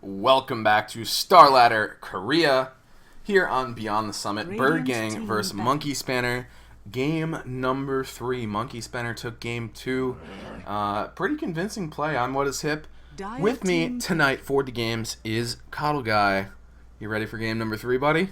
Welcome back to Starladder Korea, here on Beyond the Summit. Birdgang versus Monkey Spanner. Game number 3. Monkey Spanner took game 2. Pretty convincing play on what is hip. With me tonight for the games is Coddle Guy. You ready for game number 3, buddy?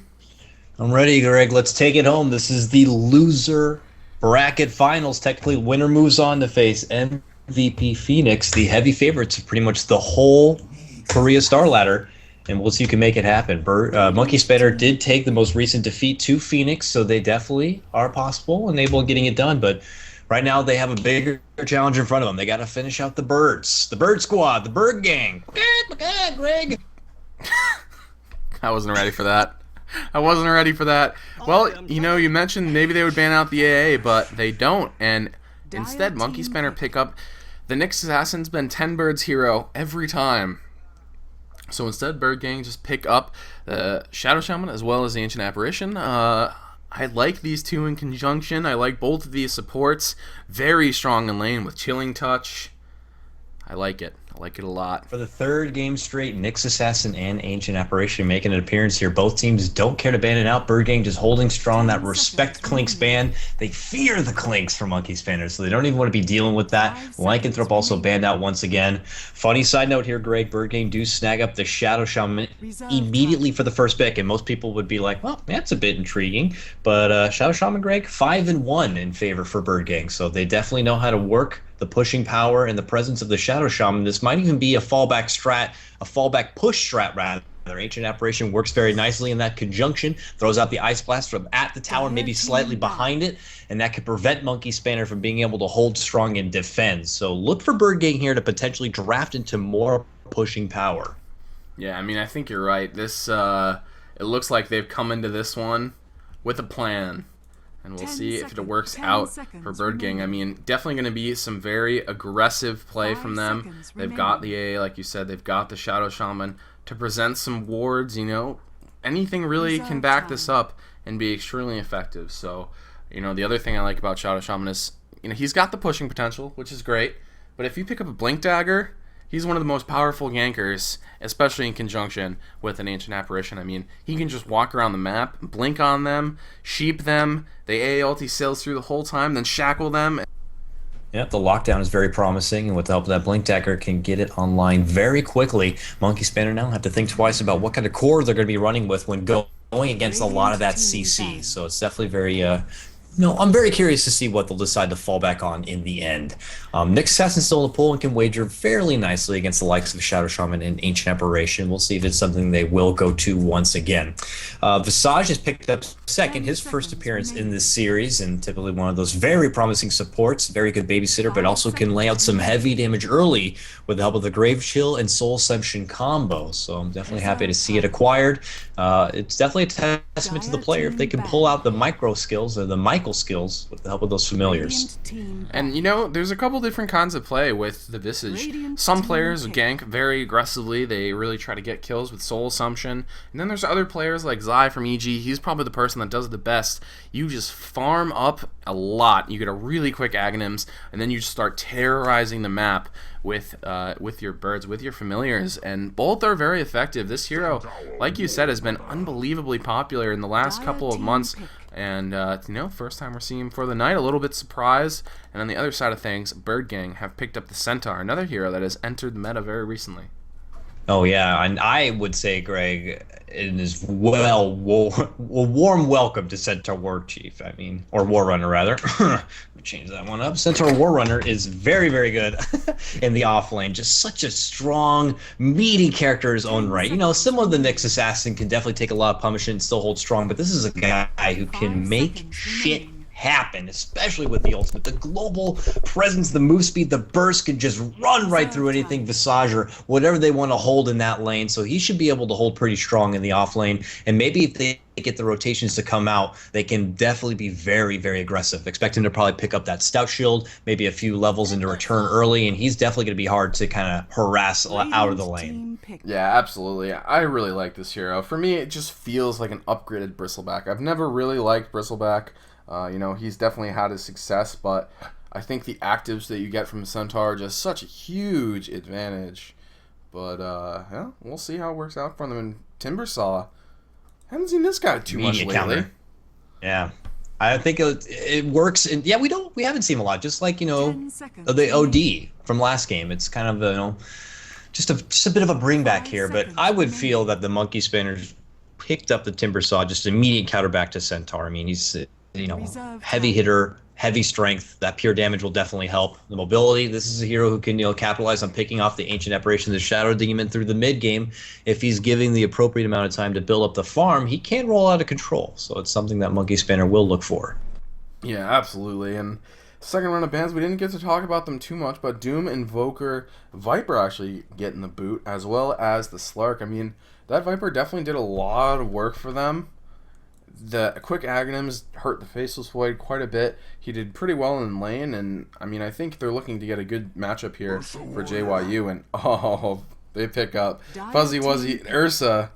I'm ready, Greg. Let's take it home. This is the loser bracket finals. Technically, winner moves on to face MVP Phoenix, the heavy favorites of pretty much the whole Korea Starladder, and we'll see who can make it happen. Monkey Spanner did take the most recent defeat to Phoenix, so they definitely are possible and able of getting it done. But right now, they have a bigger challenge in front of them. They got to finish out the Birds, the Bird Squad, the Birdgang. Greg. I wasn't ready for that. Well, you mentioned maybe they would ban out the AA, but they don't, and instead, Monkey Spanner pick up the Nyx Assassin's been 10 Birds hero every time. So instead, Birdgang just pick up the Shadow Shaman as well as the Ancient Apparition. I like these two in conjunction. I like both of these supports. Very strong in lane with Chilling Touch. I like it a lot. For the third game straight, Nyx Assassin and Ancient Apparition making an appearance here. Both teams don't care to ban it out. Birdgang just holding strong. That respect Clinks ban. They fear the Clinks for Monkey Spanner, so they don't even want to be dealing with that. Lycanthrope also banned out once again. Funny side note here, Greg, Birdgang do snag up the Shadow Shaman immediately for the first pick, and most people would be like, well, that's a bit intriguing. But Shadow Shaman, Greg, 5-1 in favor for Birdgang, so they definitely know how to work the pushing power and the presence of the Shadow Shaman. This might even be a fallback push strat rather. Ancient Apparition works very nicely in that conjunction, throws out the Ice Blast from at the tower, maybe slightly behind it, and that could prevent Monkey Spanner from being able to hold strong and defend. So look for Birdgang here to potentially draft into more pushing power. Yeah, I think you're right. This it looks like they've come into this one with a plan. And we'll see if it works out for Birdgang. Definitely going to be some very aggressive play from them. They've got the AA, like you said. They've got the Shadow Shaman to present some wards. Anything really can back this up and be extremely effective. So, the other thing I like about Shadow Shaman is, he's got the pushing potential, which is great. But if you pick up a Blink Dagger, he's one of the most powerful gankers, especially in conjunction with an Ancient Apparition. He can just walk around the map, blink on them, sheep them, the AA ulti sails through the whole time, then shackle them. Yep, the lockdown is very promising, and with the help of that Blink Dagger, can get it online very quickly. Monkey Spanner now have to think twice about what kind of core they're going to be running with when going against a lot of that CC. So it's definitely very... I'm very curious to see what they'll decide to fall back on in the end. Nyx Assassin's still in the pool and can wager fairly nicely against the likes of Shadow Shaman and Ancient Apparition. We'll see if it's something they will go to once again. Visage has picked up second, his first appearance in this series, and typically one of those very promising supports, very good babysitter, but also can lay out some heavy damage early with the help of the Grave Chill and Soul Assumption combo. So I'm definitely happy to see it acquired. It's definitely a testament to the player if they can pull out the micro skills or the Michael skills with the help of those familiars. And there's a couple different kinds of play with the Visage. Some players gank very aggressively. They really try to get kills with Soul Assumption. And then there's other players like Zai from EG. He's probably the person that does it the best. You just farm up a lot. You get a really quick Aghanims, and then you just start terrorizing the map with your birds, with your familiars, and both are very effective. This hero, like you said, has been unbelievably popular in the last couple of months, and first time we're seeing him for the night, a little bit surprised. And on the other side of things, Birdgang have picked up the Centaur, another hero that has entered the meta very recently. Oh yeah, and I would say, Greg, it is a warm welcome to Centaur War Chief. Or War Runner rather. Let me change that one up. Centaur War Runner is very, very good in the off lane. Just such a strong, meaty character in his own right. Similar to the Nyx Assassin, can definitely take a lot of punishment and still hold strong. But this is a guy who can make shit happen, especially with the ultimate. The global presence, the move speed, the burst can just run right through anything Visage or whatever they want to hold in that lane. So he should be able to hold pretty strong in the off lane. And maybe if they get the rotations to come out, they can definitely be very, very aggressive. Expect him to probably pick up that Stout Shield, maybe a few levels into return early, and he's definitely going to be hard to kind of harass out of the lane. Yeah, absolutely. I really like this hero. For me, it just feels like an upgraded Bristleback. I've never really liked Bristleback. He's definitely had his success, but I think the actives that you get from Centaur are just such a huge advantage. But yeah, we'll see how it works out for them. And Timbersaw, haven't seen this guy too much lately. Counter. Yeah, I think it works. And yeah, we haven't seen him a lot. Just like the OD from last game. It's kind of just a bit of a bring back here. But I would feel that the Monkey Spinners picked up the Timbersaw, just immediate counter back to Centaur. I mean, he's heavy hitter, heavy strength. That pure damage will definitely help. The mobility, this is a hero who can capitalize on picking off the Ancient Apparition, the Shadow Demon through the mid game. If he's giving the appropriate amount of time to build up the farm, he can roll out of control. So it's something that Monkey Spanner will look for. Yeah, absolutely. And second round of bans, we didn't get to talk about them too much, but Doom, Invoker, Viper actually getting the boot, as well as the Slark. I mean, that Viper definitely did a lot of work for them. The quick Aghanims hurt the Faceless Void quite a bit. He did pretty well in lane, and I mean, I think they're looking to get a good matchup here for JYU. And they pick up Fuzzy Wuzzy Ursa.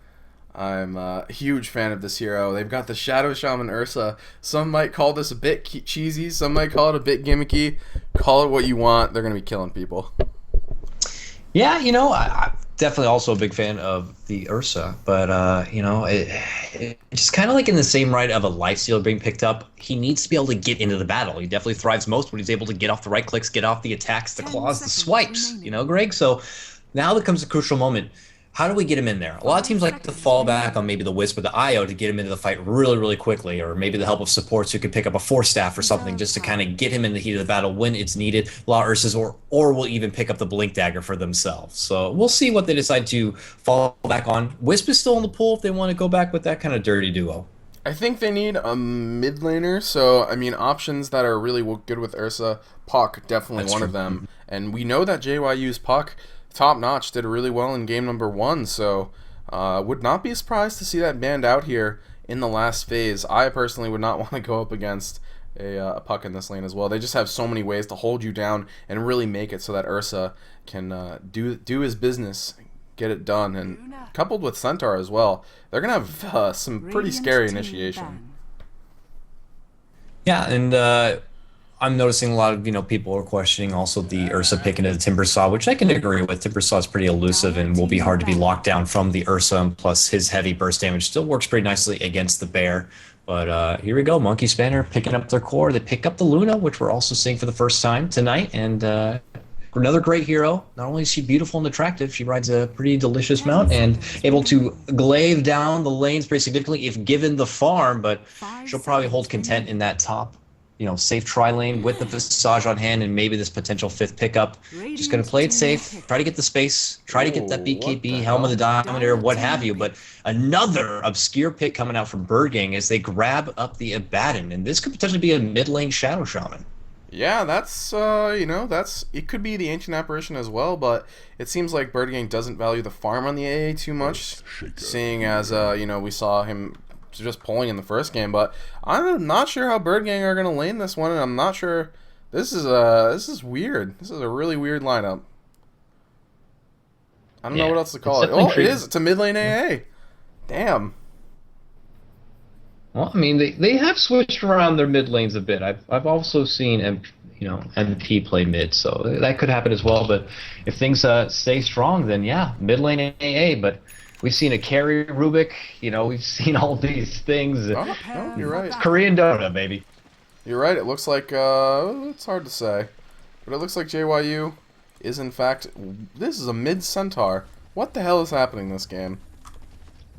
I'm a huge fan of this hero. They've got the Shadow Shaman Ursa. Some might call this a bit cheesy. Some might call it a bit gimmicky. Call it what you want. They're going to be killing people. Yeah, I'm definitely also a big fan of the Ursa, but it's kind of like in the same right of a lifesteal being picked up. He needs to be able to get into the battle. He definitely thrives most when he's able to get off the right clicks, get off the attacks, the claws, the swipes, Greg? So now there comes a crucial moment. How do we get him in there? A lot of teams like to fall back on maybe the Wisp or the IO to get him into the fight really, really quickly, or maybe the help of supports who could pick up a Force Staff or something just to kind of get him in the heat of the battle when it's needed. A lot of Ursas or will even pick up the Blink Dagger for themselves. So we'll see what they decide to fall back on. Wisp is still in the pool if they want to go back with that kind of dirty duo. I think they need a mid laner, so I mean options that are really good with Ursa. Puck, definitely That's one true. Of them. And we know that JYU's Puck, top notch, did really well in game number 1, so would not be surprised to see that banned out here in the last phase. I personally would not want to go up against a Puck in this lane as well. They just have so many ways to hold you down and really make it so that Ursa can do his business, get it done, and coupled with Centaur as well, they're gonna have some pretty scary initiation. Yeah, and I'm noticing a lot of people are questioning also the Ursa pick into the Timbersaw, which I can agree with. Timbersaw is pretty elusive and will be hard to be locked down from the Ursa, and plus his heavy burst damage still works pretty nicely against the Bear. But here we go, Monkey Spanner picking up their core. They pick up the Luna, which we're also seeing for the first time tonight, and another great hero. Not only is she beautiful and attractive, she rides a pretty delicious mount and able to glaive down the lanes pretty significantly if given the farm, but she'll probably hold content in that top safe tri-lane with the Visage on hand and maybe this potential 5th pickup. Just going to play it safe, try to get the space, try to get that BKB, Helm of the Dominator, what have you. But another obscure pick coming out from Birdgang as they grab up the Abaddon, and this could potentially be a mid-lane Shadow Shaman. Yeah, that's, it could be the Ancient Apparition as well, but it seems like Birdgang doesn't value the farm on the AA too much, seeing as, we saw him just pulling in the first game, but I'm not sure how Birdgang are going to lane this one, and I'm not sure. This is weird. This is a really weird lineup. I don't know what else to call it. Oh, it is. It's a mid lane AA. Damn. Well, I mean, they have switched around their mid lanes a bit. I've also seen MP play mid, so that could happen as well. But if things stay strong, then yeah, mid lane AA. But we've seen a carry Rubik, we've seen all these things. Oh, you're right. It's Korean Donut, baby. You're right. It looks like, it's hard to say. But it looks like JYU is, in fact, this is a mid-Centaur. What the hell is happening this game?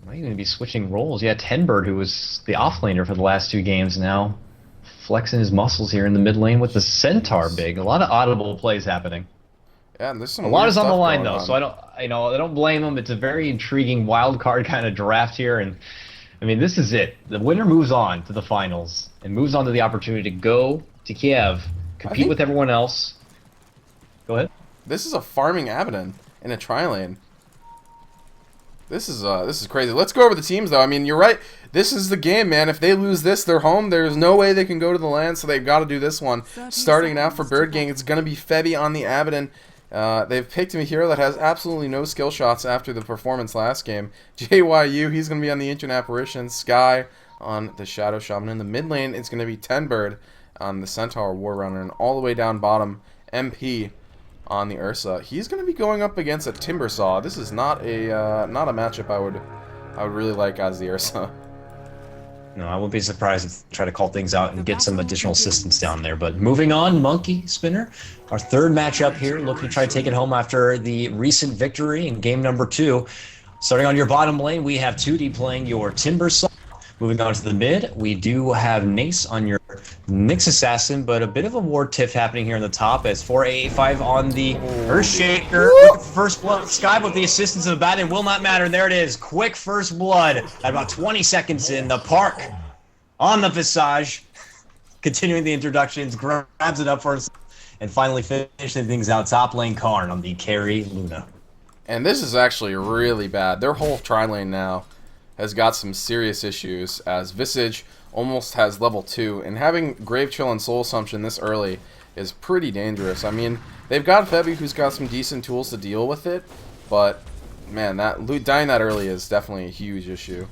Might even be switching roles. Yeah, Tenbird, who was the offlaner for the last 2 games now, flexing his muscles here in the mid lane with the Centaur big. A lot of audible plays happening. Yeah, and there's some a lot is on the line though, so I don't blame them. It's a very intriguing wild card kind of draft here, and I mean this is it. The winner moves on to the finals and moves on to the opportunity to go to Kiev, compete with everyone else. Go ahead. This is a farming Abaddon in a tri-lane. This is crazy. Let's go over the teams though. I mean, you're right. This is the game, man. If they lose this, they're home. There's no way they can go to the land, so they've got to do this one. Starting now for Birdgang, it's going to be Febby on the Abaddon. They've picked him a hero that has absolutely no skill shots after the performance last game. JYU, he's going to be on the Ancient Apparition. Sky on the Shadow Shaman. In the mid lane, it's going to be Tenbird on the Centaur War Runner. And all the way down bottom, MP on the Ursa. He's going to be going up against a Timbersaw. This is not a matchup I would really like as the Ursa. No, I wouldn't be surprised if they try to call things out and get some additional assistance down there. But moving on, Monkey Spinner, our third matchup here, looking to try to take it home after the recent victory in game number 2. Starting on your bottom lane, we have 2D playing your Timbersaw. Moving on to the mid, we do have Nace on your Nyx Assassin, but a bit of a war tiff happening here on the top as 485 on the Earthshaker. Looking for first blood. Sky with the assistance of Abaddon will not matter. There it is. Quick first blood at about 20 seconds in. The Park on the Visage. Continuing the introductions, grabs it up for us, and finally finishing things out. Top lane Karn on the carry Luna. And this is actually really bad. Their whole tri-lane now has got some serious issues, as Visage almost has level 2, and having Grave Chill and Soul Assumption this early is pretty dangerous. I mean, they've got Febby, who's got some decent tools to deal with it, but man, dying that early is definitely a huge issue.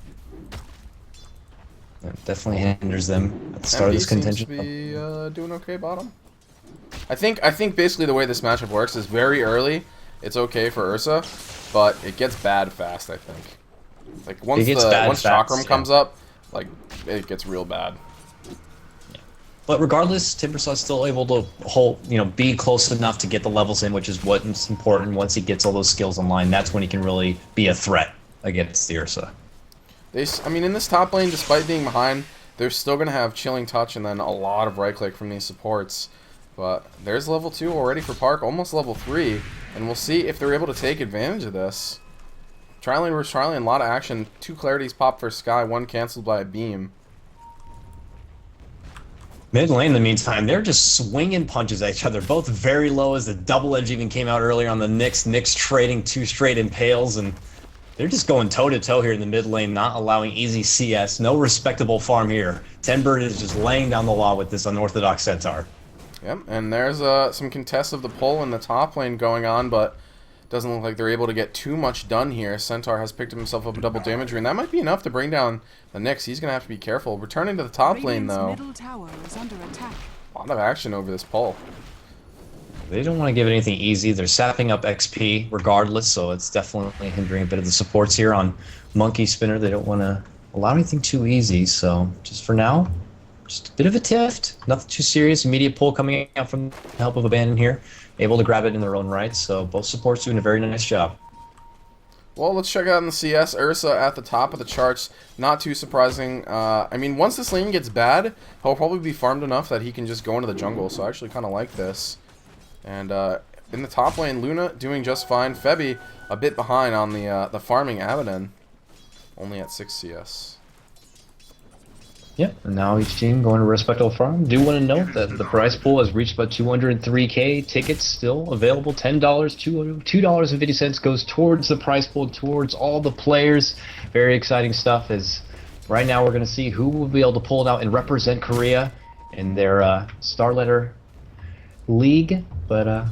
That definitely hinders them at the start of this contention. Seems to be doing okay bottom. I think basically the way this matchup works is very early, it's okay for Ursa, but it gets bad fast, I think. Like once Chakram comes up, like it gets real bad. Yeah. But regardless, Timbersaw's still able to be close enough to get the levels in, which is what's important. Once he gets all those skills online, that's when he can really be a threat against the Ursa. I mean, in this top lane, despite being behind, they're still gonna have Chilling Touch and then a lot of right click from these supports. But there's level 2 already for Park, almost level 3, and we'll see if they're able to take advantage of this. Tri-lane versus tri-lane, a lot of action. 2 clarities pop for Sky, 1 canceled by a beam. Mid lane, in the meantime, they're just swinging punches at each other, both very low, as the double edge even came out earlier on the Nyx. Nyx trading 2 straight impales, and they're just going toe-to-toe here in the mid lane, not allowing easy CS. No respectable farm here. Tenbird is just laying down the law with this unorthodox Centaur. Yep, and there's some contests of the pull in the top lane going on, but doesn't look like they're able to get too much done here. Centaur has picked himself up a double damage, and that might be enough to bring down the Nyx. He's going to have to be careful. Returning to the top lane, though. A lot of action over this pull. They don't want to give it anything easy. They're sapping up XP regardless, so it's definitely hindering a bit of the supports here on Monkey Spinner. They don't want to allow anything too easy, so just for now, just a bit of a tiff. Nothing too serious. Immediate pull coming out from the help of Abandon here. Able to grab it in their own right, so both supports doing a very nice job. Well, let's check out in the CS. Ursa at the top of the charts. Not too surprising. I mean, once this lane gets bad, he'll probably be farmed enough that he can just go into the jungle, so I actually kind of like this. And in the top lane, Luna doing just fine. Febby a bit behind on the farming Abaddon, only at 6 CS. Yep, and now each team going to a respectable farm. Do want to note that the prize pool has reached about 203K. Tickets still available, $10, $2.50 goes towards the prize pool, towards all the players. Very exciting stuff, as right now we're going to see who will be able to pull it out and represent Korea in their Starladder League. But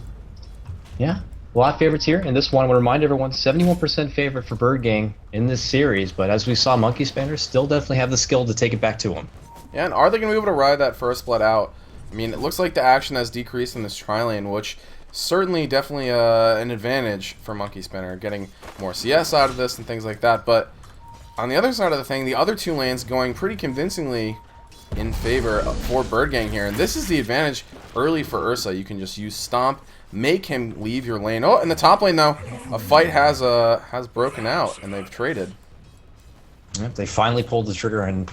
yeah, a lot of favorites here. And this one, I want to remind everyone, 71% favorite for Birdgang in this series. But as we saw, Monkey Spanners still definitely have the skill to take it back to him. Yeah, and are they going to be able to ride that first blood out? I mean, it looks like the action has decreased in this tri-lane, which certainly definitely an advantage for Monkey Spinner, getting more CS out of this and things like that. But on the other side of the thing, the other 2 lanes going pretty convincingly in favor for Birdgang here. And this is the advantage early for Ursa. You can just use Stomp, make him leave your lane. Oh, in the top lane, though, a fight has broken out, and they've traded. Yep, they finally pulled the trigger and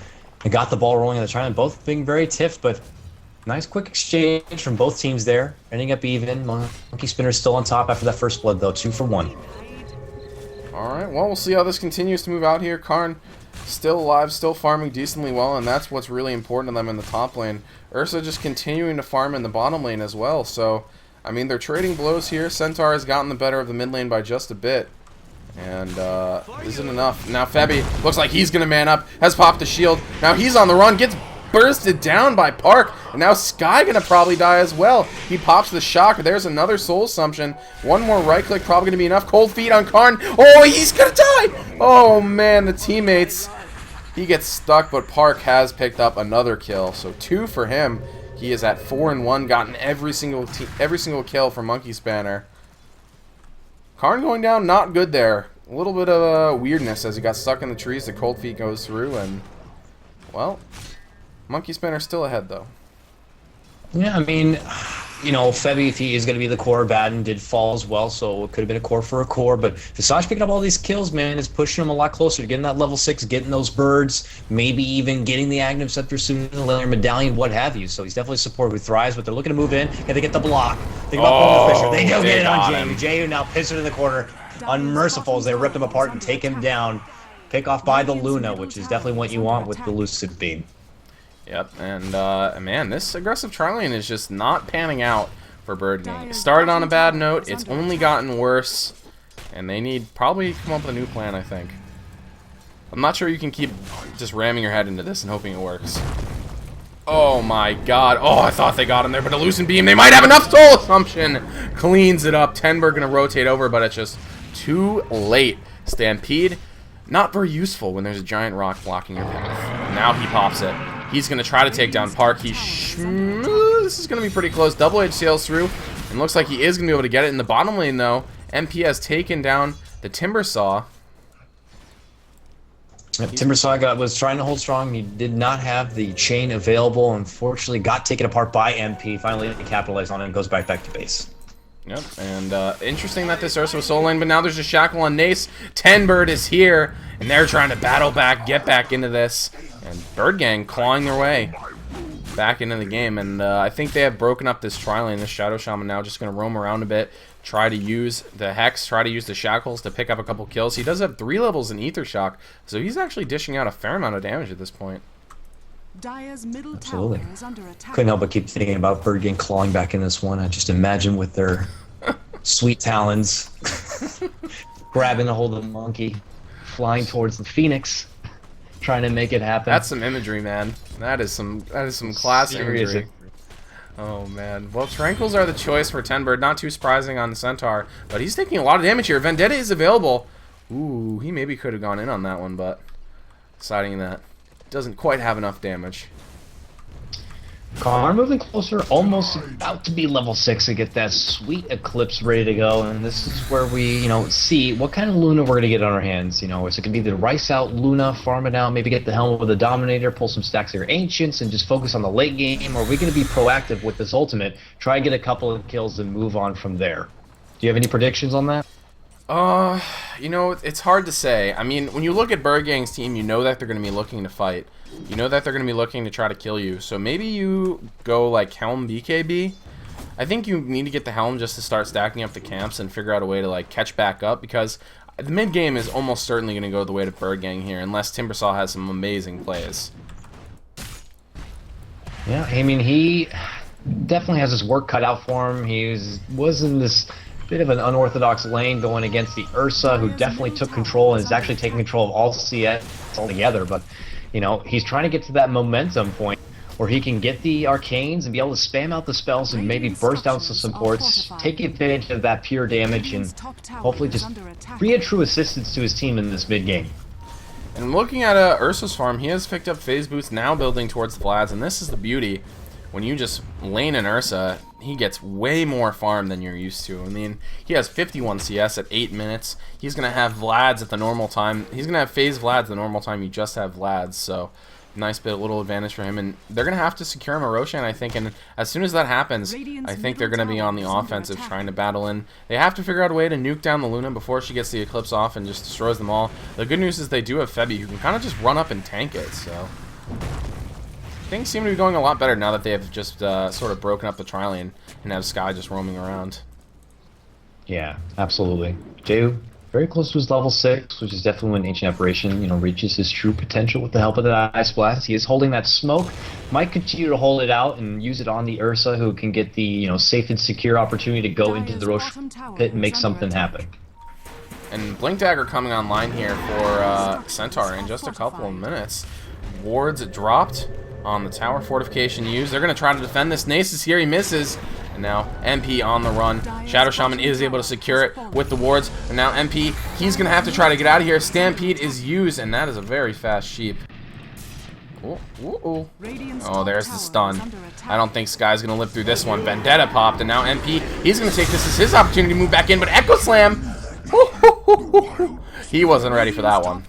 got the ball rolling in the tri-lane, both being very tiff, but nice quick exchange from both teams there. Ending up even. Monkey Spinner still on top after that first blood, though, 2 for 1. Alright, well, we'll see how this continues to move out here. Karn still alive, still farming decently well, and that's what's really important to them in the top lane. Ursa just continuing to farm in the bottom lane as well, so, I mean, they're trading blows here. Centaur has gotten the better of the mid lane by just a bit, and isn't enough. Now Febby looks like he's going to man up, has popped the shield. Now he's on the run, gets bursted down by Park, and now Sky going to probably die as well. He pops the shock. There's another soul assumption. One more right click, probably going to be enough. Cold feet on Karn. Oh, he's going to die! Oh, man, the teammates He gets stuck, but Park has picked up another kill. So 2 for him. He is at 4-1, gotten every single kill for Monkey Spanner. Karn going down, not good there. A little bit of weirdness as he got stuck in the trees. The Cold Feet goes through, and, well, Monkey Spanner still ahead, though. Yeah, I mean, you know, Febby, if he is going to be the core, Baden did fall as well, so it could have been a core for a core. But Visage picking up all these kills, man, is pushing him a lot closer to getting that level 6, getting those birds, maybe even getting the Aghanim Scepter sooner than later, medallion, what have you. So he's definitely a support who thrives, but they're looking to move in. Can they get the block? Think about Fisher. They do get it on Jayu. Jayu now pisses in the corner. Unmerciful as they rip him apart and take him down. Pick off by the Luna, which is definitely what you want with the Lucid Beam. Yep, and man, this aggressive tri-lane is just not panning out for Birdgang. It started on a bad note, it's only gotten worse, and they need probably come up with a new plan, I think. I'm not sure you can keep just ramming your head into this and hoping it works. Oh my god, oh, I thought they got him there, but a Lucid Beam, they might have enough Soul Assumption! Cleans it up, Tenberg gonna rotate over, but it's just too late. Stampede, not very useful when there's a giant rock blocking your path. Now he pops it. He's going to try to take down Park. This is going to be pretty close. Double Edge sails through, and looks like he is going to be able to get it. In the bottom lane, though, MP has taken down the Timbersaw. Timbersaw was trying to hold strong. He did not have the chain available. Unfortunately, got taken apart by MP. Finally, he capitalized on it and goes back to base. Yep, and interesting that this Ursa was solo lane, but now there's a Shackle on Nace. Tenbird is here, and they're trying to battle back, get back into this. And Birdgang clawing their way back into the game, and I think they have broken up this tri-lane. This Shadow Shaman now just going to roam around a bit, try to use the Hex, try to use the Shackles to pick up a couple kills. He does have 3 levels in Ether Shock, so he's actually dishing out a fair amount of damage at this point. Absolutely. Couldn't help but keep thinking about Birdgang clawing back in this one. I just imagine with their sweet talons grabbing a hold of the monkey, flying towards the Phoenix, trying to make it happen. That's some imagery, man. That is some class imagery. Oh man. Well, Tranquils are the choice for Tenbird. Not too surprising on the Centaur, but he's taking a lot of damage here. Vendetta is available. Ooh, he maybe could have gone in on that one, but deciding that doesn't quite have enough damage. Karn moving closer, almost about to be level 6 to get that sweet Eclipse ready to go, and this is where we, you know, see what kind of Luna we're going to get on our hands. You know, is it going to be the Rice out Luna, farm it out, maybe get the helmet with the Dominator, pull some stacks of your Ancients, and just focus on the late game, or are we going to be proactive with this ultimate, try and get a couple of kills and move on from there? Do you have any predictions on that? You know, it's hard to say. I mean, when you look at Birdgang's team, you know that they're going to be looking to fight. You know that they're going to be looking to try to kill you. So maybe you go like Helm BKB. I think you need to get the Helm just to start stacking up the camps and figure out a way to like catch back up, because the mid game is almost certainly going to go the way to Birdgang here, unless Timbersaw has some amazing plays. Yeah, I mean, he definitely has his work cut out for him. He was in this bit of an unorthodox lane going against the Ursa, who definitely took control and is actually taking control of all CS altogether. But, you know, he's trying to get to that momentum point where he can get the arcanes and be able to spam out the spells and maybe burst out some supports, take advantage of that pure damage, and hopefully just be a true assistance to his team in this mid game. And looking at Ursa's farm, he has picked up phase boots, now building towards the Vlads, and this is the beauty. When you just lane an Ursa, he gets way more farm than you're used to. I mean, he has 51 CS at 8 minutes. He's going to have Vlads at the normal time. He's going to have phase Vlads the normal time you just have Vlads, so nice bit, a little advantage for him. And they're going to have to secure him a Roshan, I think, and as soon as that happens, I think they're going to be on the offensive trying to battle in. They have to figure out a way to nuke down the Luna before she gets the Eclipse off and just destroys them all. The good news is they do have Febby, who can kind of just run up and tank it, so things seem to be going a lot better now that they have just sort of broken up the tri-lane and have Sky just roaming around. Yeah, absolutely. Jayu, very close to his level 6, which is definitely when Ancient Apparition, you know, reaches his true potential with the help of that Ice Blast. He is holding that smoke, might continue to hold it out and use it on the Ursa, who can get the, you know, safe and secure opportunity to go into the Roche pit and make something happen. And Blink Dagger coming online here for Centaur in just a couple of minutes. Wards dropped on the tower, fortification used. They're going to try to defend this. Nace is here, he misses. And now MP on the run. Shadow Shaman is able to secure it with the wards. And now MP, he's going to have to try to get out of here. Stampede is used, and that is a very fast sheep. Ooh, ooh, ooh. Oh, there's the stun. I don't think Sky's going to live through this one. Vendetta popped, and now MP, he's going to take this as his opportunity to move back in, but Echo Slam! He wasn't ready for that one.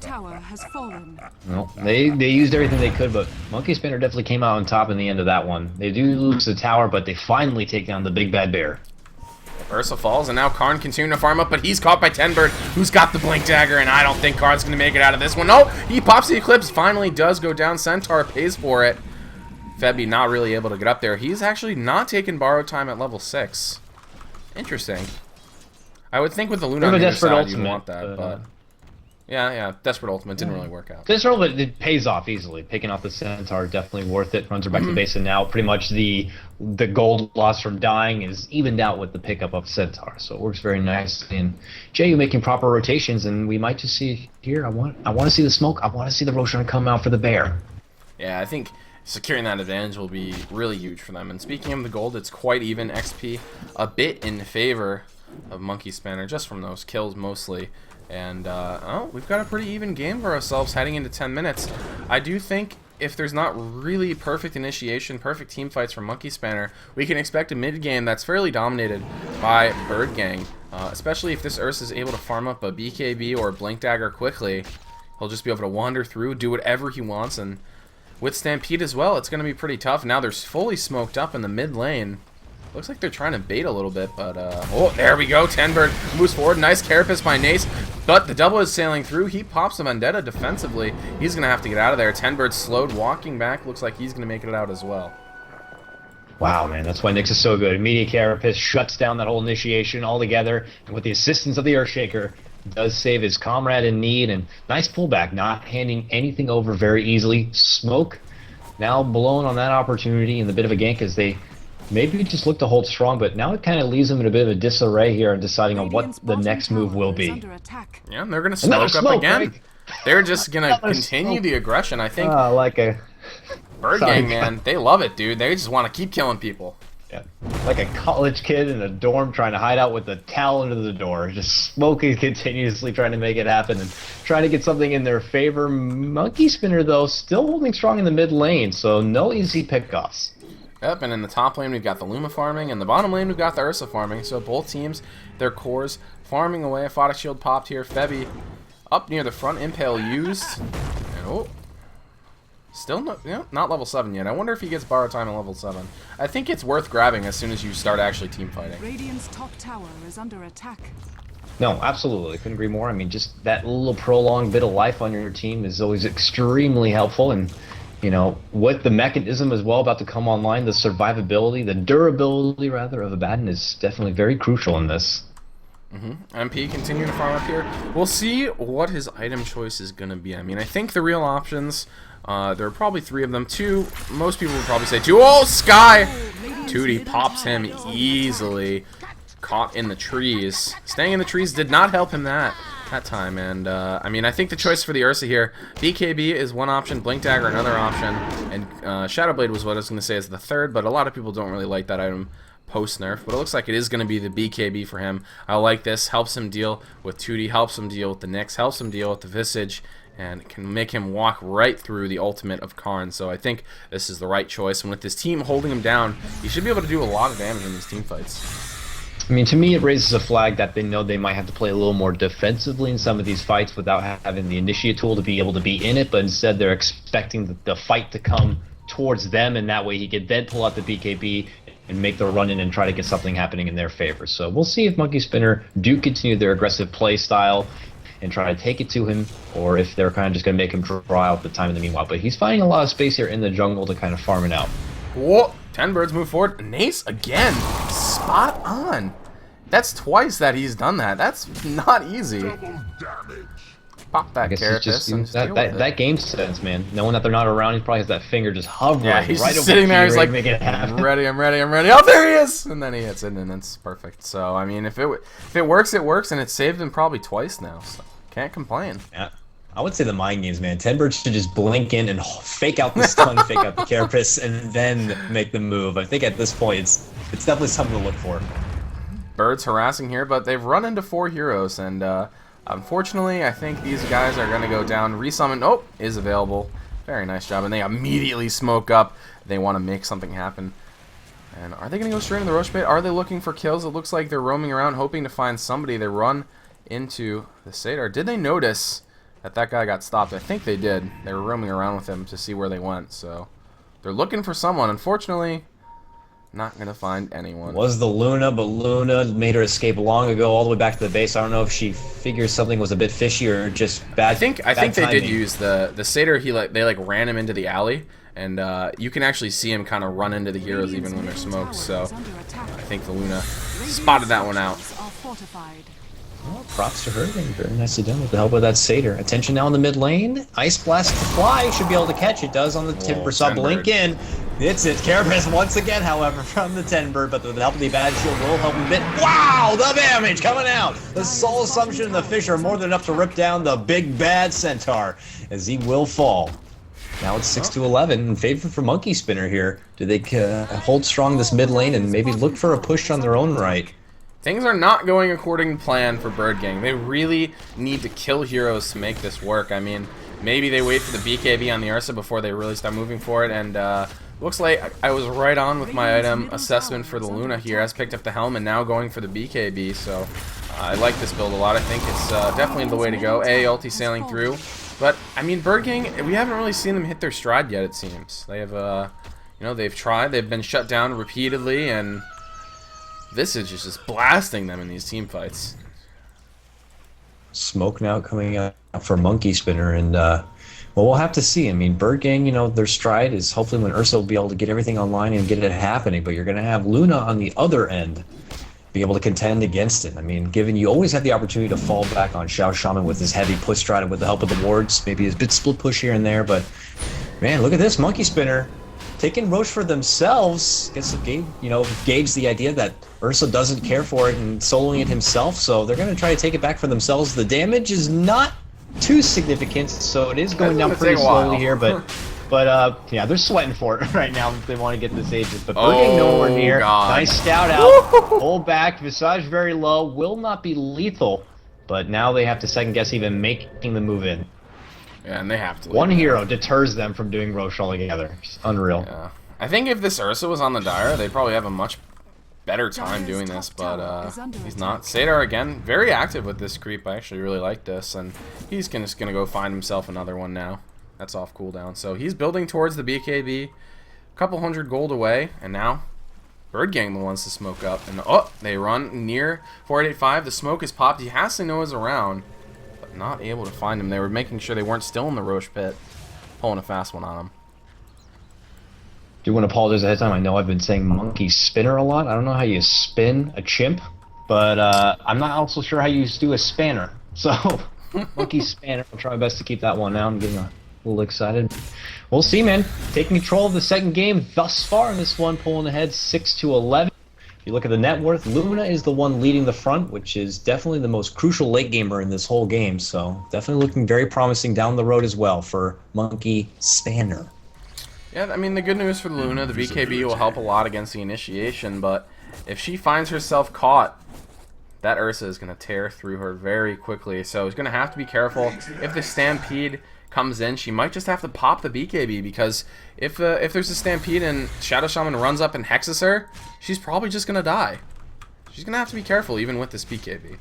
No, they used everything they could, but Monkey Spinner definitely came out on top in the end of that one. They do lose the tower, but they finally take down the big bad bear. Ursa falls, and now Karn continuing to farm up, but he's caught by Tenbird, who's got the Blink Dagger, and I don't think Karn's going to make it out of this one. No, he pops the Eclipse, finally does go down. Centaur pays for it. Febby not really able to get up there. He's actually not taking borrowed time at level 6. Interesting. I would think with the Luna on the other side, you'd want that, but... Yeah, Desperate Ultimate didn't really work out. Desperate Ultimate, it pays off easily. Picking off the Centaur, definitely worth it. Runs her back to base, and now pretty much the gold loss from dying is evened out with the pickup of Centaur. So it works very nicely. And JU making proper rotations, and we might just see here. I want to see the smoke. I want to see the Roshan come out for the bear. Yeah, I think securing that advantage will be really huge for them. And speaking of the gold, it's quite even XP, a bit in favor of Monkey Spanner, just from those kills mostly. And, oh, we've got a pretty even game for ourselves heading into 10 minutes. I do think if there's not really perfect initiation, perfect team fights from Monkey Spanner, we can expect a mid-game that's fairly dominated by Birdgang. Especially if this Ursa is able to farm up a BKB or a Blink Dagger quickly. He'll just be able to wander through, do whatever he wants, and with Stampede as well, it's going to be pretty tough. Now they're fully smoked up in the mid lane. Looks like they're trying to bait a little bit, but, oh, there we go. Tenbird moves forward. Nice carapace by Nace, but the double is sailing through. He pops the Vendetta defensively. He's going to have to get out of there. Tenbird slowed, walking back. Looks like he's going to make it out as well. Wow, man, that's why Nyx is so good. Immediate carapace shuts down that whole initiation altogether, and with the assistance of the Earthshaker, does save his comrade in need, and nice pullback, not handing anything over very easily. Smoke now blown on that opportunity, and the bit of a gank as they maybe just look to hold strong, but now it kind of leaves them in a bit of a disarray here and deciding on what the next move will be. Yeah, they're going to smoke up again. Right? They're just going to continue the aggression, I think. Like a... Birdgang, man, they love it, dude. They just want to keep killing people. Yeah, like a college kid in a dorm trying to hide out with a towel under the door, just smoking continuously, trying to make it happen and trying to get something in their favor. Monkey Spinner, though, still holding strong in the mid lane, so no easy pickoffs. Yep, and in the top lane we've got the Luma farming, and the bottom lane we've got the Ursa farming. So both teams, their cores farming away. Photic Shield popped here. Febby up near the front, Impale used. And oh, still not level 7 yet. I wonder if he gets borrow time at level 7. I think it's worth grabbing as soon as you start actually team fighting. Radiant's top tower is under attack. No, absolutely. Couldn't agree more. I mean, just that little prolonged bit of life on your team is always extremely helpful, and you know, with the mechanism as well about to come online, the survivability, the durability, rather, of Abaddon is definitely very crucial in this. MP continuing to farm up here. We'll see what his item choice is going to be. I mean, I think the real options, there are probably 3 of them. 2, most people would probably say 2. Oh, Sky! Tootie pops him easily. Caught in the trees. Staying in the trees did not help him that time, and I mean, I think the choice for the Ursa here, BKB is one option, Blink Dagger another option, and Shadow Blade was what I was going to say is the third, but a lot of people don't really like that item post-nerf, but it looks like it is going to be the BKB for him. I like this, helps him deal with Tootie, helps him deal with the Nyx, helps him deal with the Visage, and can make him walk right through the ultimate of Karn, so I think this is the right choice, and with this team holding him down, he should be able to do a lot of damage in these team fights. I mean, to me, it raises a flag that they know they might have to play a little more defensively in some of these fights without having the initiate tool to be able to be in it, but instead they're expecting the fight to come towards them, and that way he could then pull out the BKB and make the run in and try to get something happening in their favor. So we'll see if Monkey Spinner do continue their aggressive play style and try to take it to him, or if they're kind of just going to make him draw out the time in the meanwhile. But he's finding a lot of space here in the jungle to kind of farm it out. Whoa! 10 birds move forward. Nace again. Spot on. That's twice that he's done that. That's not easy. Pop that carapace and that game sense, man. Knowing that they're not around, he probably has that finger just hovering. Yeah, he's right just over sitting there. He's like, I'm ready, I'm ready, I'm ready. Oh, there he is! And then he hits it, and it's perfect. So, I mean, if it works, it works, and it's saved him probably twice now. So, can't complain. Yeah. I would say the mind games, man. 10 birds should just blink in and fake out the stun, fake out the carapace, and then make the move. I think at this point, it's definitely something to look for. Birds harassing here, but they've run into 4 heroes, and unfortunately, I think these guys are going to go down. Resummon, is available. Very nice job. And they immediately smoke up. They want to make something happen. And are they going to go straight into the Roche pit? Are they looking for kills? It looks like they're roaming around hoping to find somebody. They run into the Sadar. Did they notice that that guy got stopped? I think they did. They were roaming around with him to see where they went. So they're looking for someone. Unfortunately, not going to find anyone. Was the Luna, but Luna made her escape long ago all the way back to the base. I don't know if she figures something was a bit fishy or just bad. I think they did use the Sadar. They ran him into the alley. And you can actually see him kind of run into the heroes even when they're smoked, so I think the Luna spotted that one out. Well, props to her. Very nicely done with the help of that Sadar. Attention now in the mid lane. Ice Blast to fly. Should be able to catch. It does on the Timber Saw. Blink in. It's it. Carapace once again, however, from the Tenbird, but with the help of the Bad Shield will help him a bit. Wow! The damage coming out! The Soul Assumption and the Fish are more than enough to rip down the big bad Centaur, as he will fall. Now it's 6-11 in favor for Monkey Spinner here. Do they hold strong this mid lane and maybe look for a push on their own right? Things are not going according to plan for Birdgang. They really need to kill heroes to make this work. I mean, maybe they wait for the BKB on the Ursa before they really start moving for it. And looks like I was right on with my item assessment for the Luna here. Has picked up the helm and now going for the BKB. So I like this build a lot. I think it's definitely the way to go. Ulti sailing through. But, I mean, Birdgang, we haven't really seen them hit their stride yet, it seems. They have, you know, they've tried. They've been shut down repeatedly, and this is just blasting them in these team fights. Smoke now coming out for Monkey Spinner, and, well, we'll have to see. I mean, Birdgang, you know, their stride is hopefully when Ursa will be able to get everything online and get it happening, but you're going to have Luna on the other end be able to contend against it. I mean, given you always have the opportunity to fall back on Xiao Shaman with his heavy push stride and with the help of the wards, maybe a bit split push here and there, but man, look at this Monkey Spinner taking Roche for themselves. Gets to gauge the idea that Ursa doesn't care for it and soloing it himself, so they're going to try to take it back for themselves. The damage is not too significant, so it is going down pretty slowly here, but yeah, they're sweating for it right now if they want to get this Aegis. But Birdgang nowhere near. God. Nice scout out. Hold back. Visage very low. Will not be lethal. But now they have to second guess even making the move in. Yeah, and they have to. One hero deters them from doing Roche altogether. It's unreal. Yeah. I think if this Ursa was on the Dire, they'd probably have a much better time doing this, but he's not. Sadar, again, very active with this creep. I actually really like this, and he's just going to go find himself another one now. That's off cooldown. So he's building towards the BKB. A couple hundred gold away. And now Birdgang wants to smoke up. And they run near 4885. The smoke is popped. He has to know he's around. But not able to find him. They were making sure they weren't still in the Roche pit. Pulling a fast one on him. Do want to apologize ahead of time. I know I've been saying Monkey Spinner a lot. I don't know how you spin a chimp. But I'm not also sure how you do a spanner. So Monkey Spanner. I'll try my best to keep that one out. I'm getting a little excited. We'll see, man. Taking control of the second game thus far in this one, pulling ahead 6-11. If you look at the net worth, Luna is the one leading the front, which is definitely the most crucial late gamer in this whole game. So definitely looking very promising down the road as well for Monkey Spanner. Yeah, I mean, the good news for Luna, the BKB will help a lot against the initiation, but if she finds herself caught, that Ursa is going to tear through her very quickly. So she's going to have to be careful. If the Stampede comes in, she might just have to pop the BKB, because if there's a Stampede and Shadow Shaman runs up and hexes her, she's probably just going to die. She's going to have to be careful even with this BKB.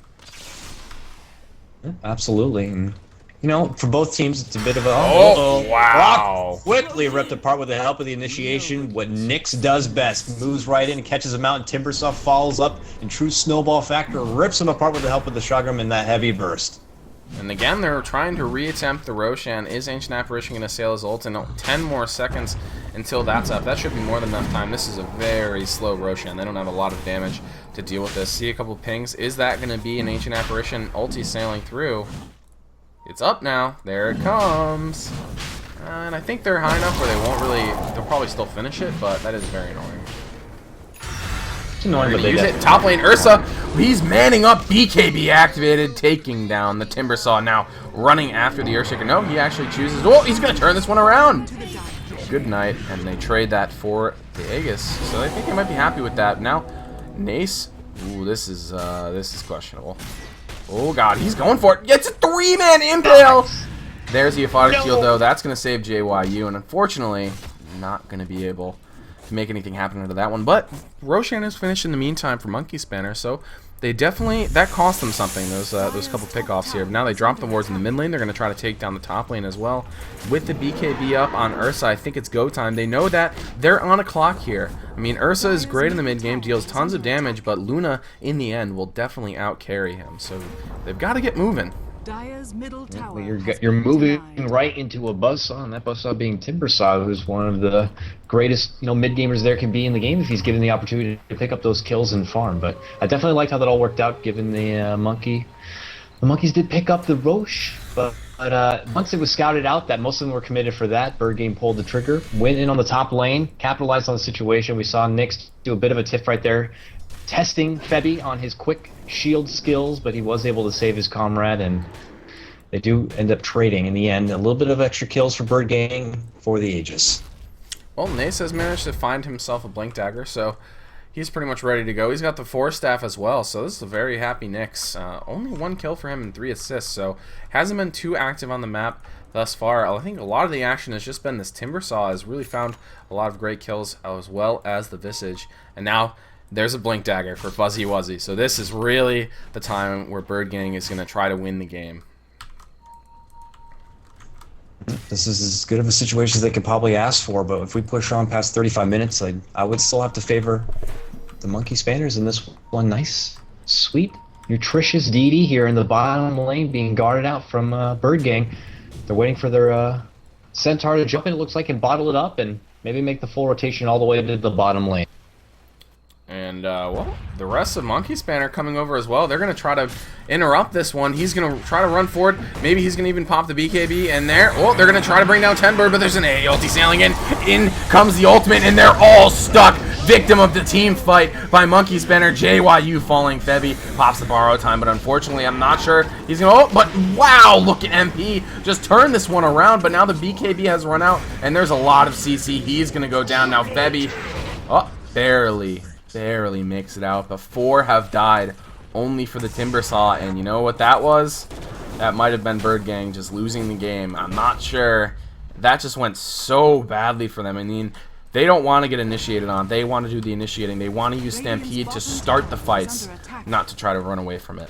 Absolutely. And, you know, for both teams, it's a bit of a... wow. Rock quickly ripped apart with the help of the initiation. What Nyx does best. Moves right in, catches him out, and Timbersaw follows up in true snowball factor, rips him apart with the help of the Shagram in that heavy burst. And again, they're trying to reattempt the Roshan. Is Ancient Apparition going to sail his ult? And 10 more seconds until that's up. That should be more than enough time. This is a very slow Roshan. They don't have a lot of damage to deal with this. See a couple pings. Is that going to be an Ancient Apparition? Ulti sailing through. It's up now. There it comes. And I think they're high enough where they won't really... They'll probably still finish it, but that is very annoying. Annoying, but they use it. Top lane Ursa, he's manning up, BKB activated, taking down the Timbersaw. Now running after the Earthshaker. No, he actually chooses. Oh, he's gonna turn this one around. Good night, and they trade that for the Aegis. So I think they might be happy with that. Now, Nace. Ooh, this is questionable. Oh god, he's going for it. It's a 3-man impale. There's the Aphotic Shield, though. That's going to save JYU, and unfortunately, not going to be able to make anything happen out of that one. But Roshan is finished in the meantime for Monkey Spanner, so they definitely, that cost them something, those couple pickoffs here. But now they drop the wards in the mid lane. They're going to try to take down the top lane as well. With the BKB up on Ursa, I think it's go time. They know that they're on a clock here. I mean, Ursa is great in the mid game, deals tons of damage, but Luna, in the end, will definitely out-carry him. So they've got to get moving. Dire's middle tower You're moving right into a buzzsaw, and that buzzsaw being Timbersaw, who's one of the greatest mid gamers there can be in the game if he's given the opportunity to pick up those kills and farm. But I definitely liked how that all worked out, given the monkey. The monkeys did pick up the Roche, but once it was scouted out that most of them were committed for that, Birdgang pulled the trigger, went in on the top lane, capitalized on the situation. We saw Nyx do a bit of a tiff right there, testing Febby on his quick shield skills, but he was able to save his comrade, and they do end up trading in the end. A little bit of extra kills for Birdgang for the Aegis. Well, Nace has managed to find himself a Blink Dagger, so he's pretty much ready to go. He's got the Force Staff as well, so this is a very happy Nyx. Only 1 kill for him and 3 assists, so hasn't been too active on the map thus far. I think a lot of the action has just been this Timbersaw has really found a lot of great kills, as well as the Visage, and now there's a Blink Dagger for Fuzzy Wuzzy. So this is really the time where Birdgang is going to try to win the game. This is as good of a situation as they could probably ask for, but if we push on past 35 minutes, I would still have to favor the Monkey Spanners in this one. Nice, sweet, nutritious DD here in the bottom lane being guarded out from Birdgang. They're waiting for their Centaur to jump in, it looks like, and bottle it up and maybe make the full rotation all the way to the bottom lane. And, well, the rest of Monkey Spanner coming over as well. They're going to try to interrupt this one. He's going to try to run forward. Maybe he's going to even pop the BKB in there. Oh, they're going to try to bring down Tenbird, but there's an A ulti sailing in. In comes the ultimate, and they're all stuck. Victim of the team fight by Monkey Spanner. JYU falling. Febby pops the borrow time, but unfortunately, I'm not sure he's going to... Oh, but wow, look at MP. Just turn this one around, but now the BKB has run out, and there's a lot of CC. He's going to go down now. Febby, oh, barely makes it out, but 4 have died only for the Timbersaw, and you know what that was? That might have been Birdgang just losing the game. I'm not sure. That just went so badly for them. I mean, they don't want to get initiated on. They want to do the initiating. They want to use Stampede to start the fights, not to try to run away from it.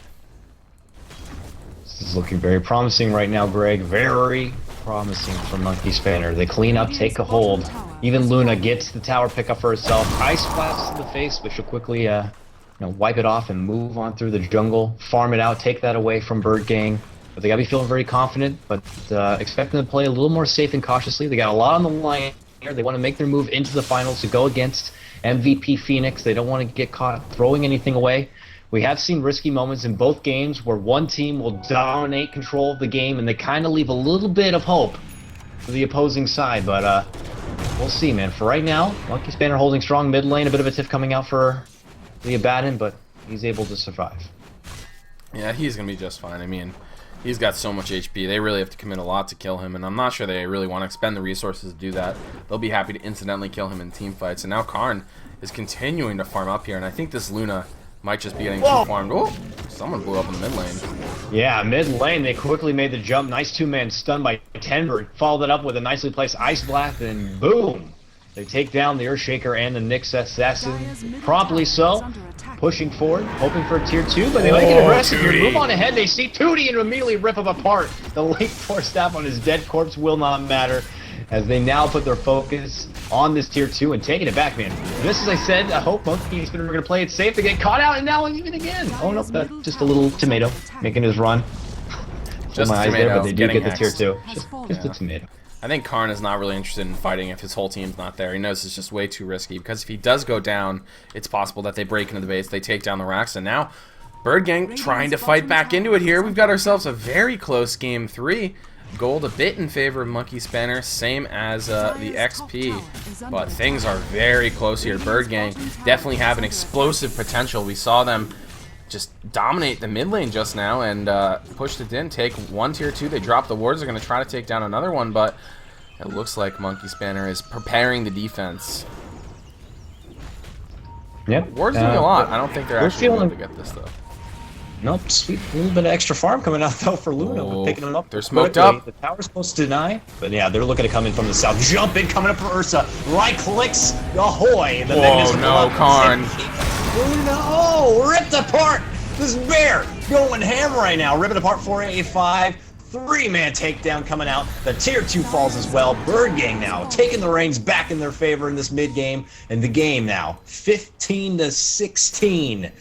This is looking very promising right now, Greg. Very promising for Monkey Spanner. They clean up, take a hold. Even Luna gets the tower pickup for herself. Ice blast to the face, but she'll quickly wipe it off and move on through the jungle, farm it out, take that away from Birdgang. But they gotta be feeling very confident, but expect them to play a little more safe and cautiously. They got a lot on the line here. They want to make their move into the finals to go against MVP Phoenix. They don't want to get caught throwing anything away. We have seen risky moments in both games where one team will dominate control of the game and they kind of leave a little bit of hope for the opposing side, but we'll see, man. For right now, Monkey Spanner holding strong mid lane, a bit of a tiff coming out for the Abaddon, but he's able to survive. Yeah, he's going to be just fine. I mean, he's got so much HP. They really have to commit a lot to kill him, and I'm not sure they really want to expend the resources to do that. They'll be happy to incidentally kill him in team fights. And now Karn is continuing to farm up here, and I think this Luna might just be getting too farmed. Oh, someone blew up in the mid lane. Yeah, mid lane, they quickly made the jump. Nice two-man stun by Tenbird. Followed it up with a nicely placed Ice Blast, and boom! They take down the Earthshaker and the Nyx Assassin. Promptly so. Pushing forward, hoping for a tier 2, but they like it aggressive here. Move on ahead, they see Tootie and immediately rip him apart. The late Force Staff on his dead corpse will not matter, as they now put their focus on this tier 2 and taking it back, man. And this, as I said, I hope Monkey Spanner are going to play it safe. They get caught out, and now even again. Oh no, that's just a little tomato making his run. Just my a eyes tomato, there, but they do get the tier hexed. 2. Just a tomato. I think Karn is not really interested in fighting if his whole team's not there. He knows it's just way too risky, because if he does go down, it's possible that they break into the base, they take down the racks, and now Birdgang trying to fight back into it here. We've got ourselves a very close game 3. Gold a bit in favor of Monkey Spanner, same as the XP, but things are very close here. Birdgang definitely have an explosive potential. We saw them just dominate the mid lane just now and pushed it in, take one tier 2. They drop the wards. They're going to try to take down another one, but it looks like Monkey Spanner is preparing the defense. Yep. Wards doing a lot. I don't think they're actually able to get this though. Nope, sweet little bit of extra farm coming out though for Luna, Oh, picking them up. they're smoked quickly. up. The tower's supposed to deny, but yeah, they're looking to come in from the south. Jump in, coming up for Ursa. Right clicks, ahoy! The Whoa, no, Karn. Luna, oh, ripped apart. This bear going ham right now, ripping apart 485. 3-man takedown coming out. The tier 2 falls as well. Birdgang now taking the reins back in their favor in this mid game, and the game now 15-16.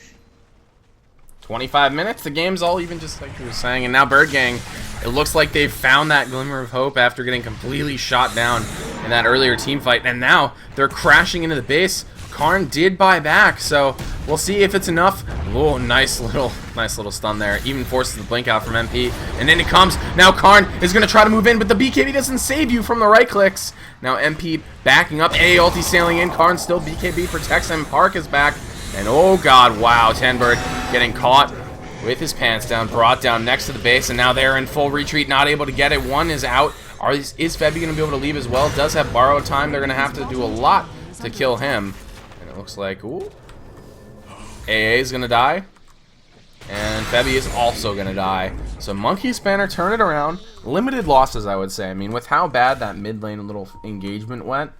25 minutes, the game's all even, just like you were saying, and now Birdgang, it looks like they've found that glimmer of hope after getting completely shot down in that earlier team fight, and now they're crashing into the base. Karn did buy back, so we'll see if it's enough. Oh, nice little stun there. Even forces the blink out from MP, and then it comes. Now Karn is going to try to move in, but the BKB doesn't save you from the right clicks. Now MP backing up, A ulti sailing in. Karn still BKB protects him. Park is back, and oh god, wow, Tenbird getting caught with his pants down, brought down next to the base, and now they're in full retreat, not able to get it. One is out. Is Febby going to be able to leave as well? Does have borrow time. They're going to have to do a lot to kill him. It looks like, ooh, AA is going to die, and Febby is also going to die. So Monkey Spanner turn it around. Limited losses, I would say. I mean, with how bad that mid lane little engagement went,